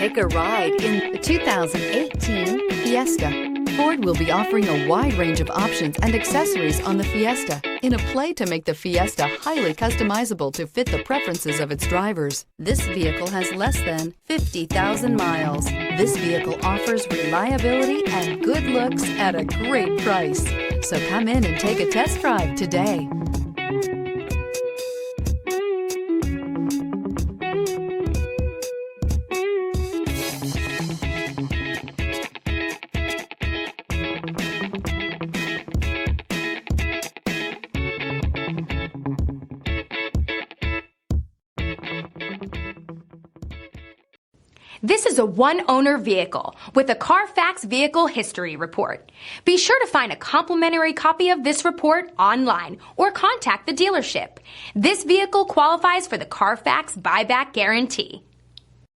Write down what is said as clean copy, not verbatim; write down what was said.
Take a ride in the 2018 Fiesta. Ford will be offering a wide range of options and accessories on the Fiesta in a play to make the Fiesta highly customizable to fit the preferences of its drivers. This vehicle has less than 50,000 miles. This vehicle offers reliability and good looks at a great price. So come in and take a test drive today. This is a one-owner vehicle with a Carfax Vehicle History Report. Be sure to find a complimentary copy of this report online or contact the dealership. This vehicle qualifies for the Carfax Buyback Guarantee.